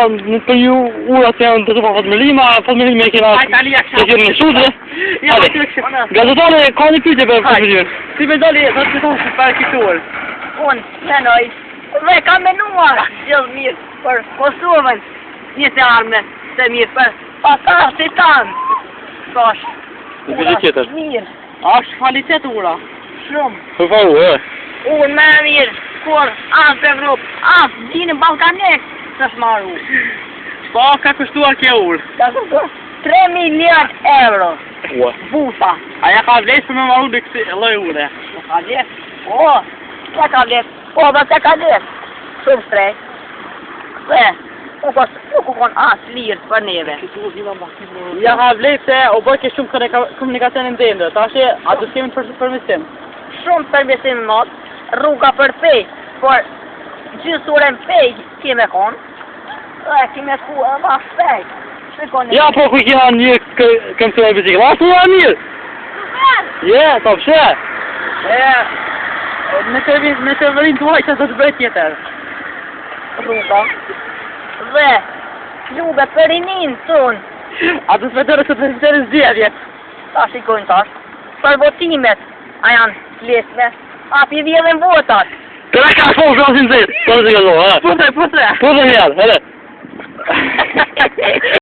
në të ju urat janë të tupa fatmërima, fatmërima e kena të kjerë në shudre. Gazetare, ka një pyetje për fatmërimin. Si me dali, dhe të tonë që për kitur? Unë, menoj, dhe kam menuar gjithë mirë për Kosovën, një të arme të mirë për pasartë tanë. Kash, mirë. Ashtë kvalitet ura? Shumë. Për faru, e? Unë me mirë, kur asë për Evropë, asë gjinë Balkanek, së shmaru. Sa ka kështuar kje urë? Ka kështuar 3 miliard euro. Buta. Aja ka vlesh për me maru dhe kësi loj ure? Ka vlesh? O, se ka vlesh. O, dhe se ka vlesh. Shumë shtrejt. Se, nuk u kon asë lirë për neve. Ja ka vlesh se o bëjke shumë komunikacion në ndendë, ta ashe atë të kemi përmesim? Shumë përmesim në natë, rruga për pej, por gjysure në pej kime konë, dhe kime ku e ma shpejt. Ja, po ku kina një këmë të e biciklet, ashtu e mirë? Je, ta pëshe? Me të vërin të uaj që të bëjt tjetër. Rruga, dhe klube për rinin tonë. A të svetërë së të svetërë zjedje? Ta shikojnë tash, për votimet, a janë lesme, a pi vjedhen votat. Të në ka shumë vrasin zedë, të në të gëllohë, Puse. Puse njërë, edhe.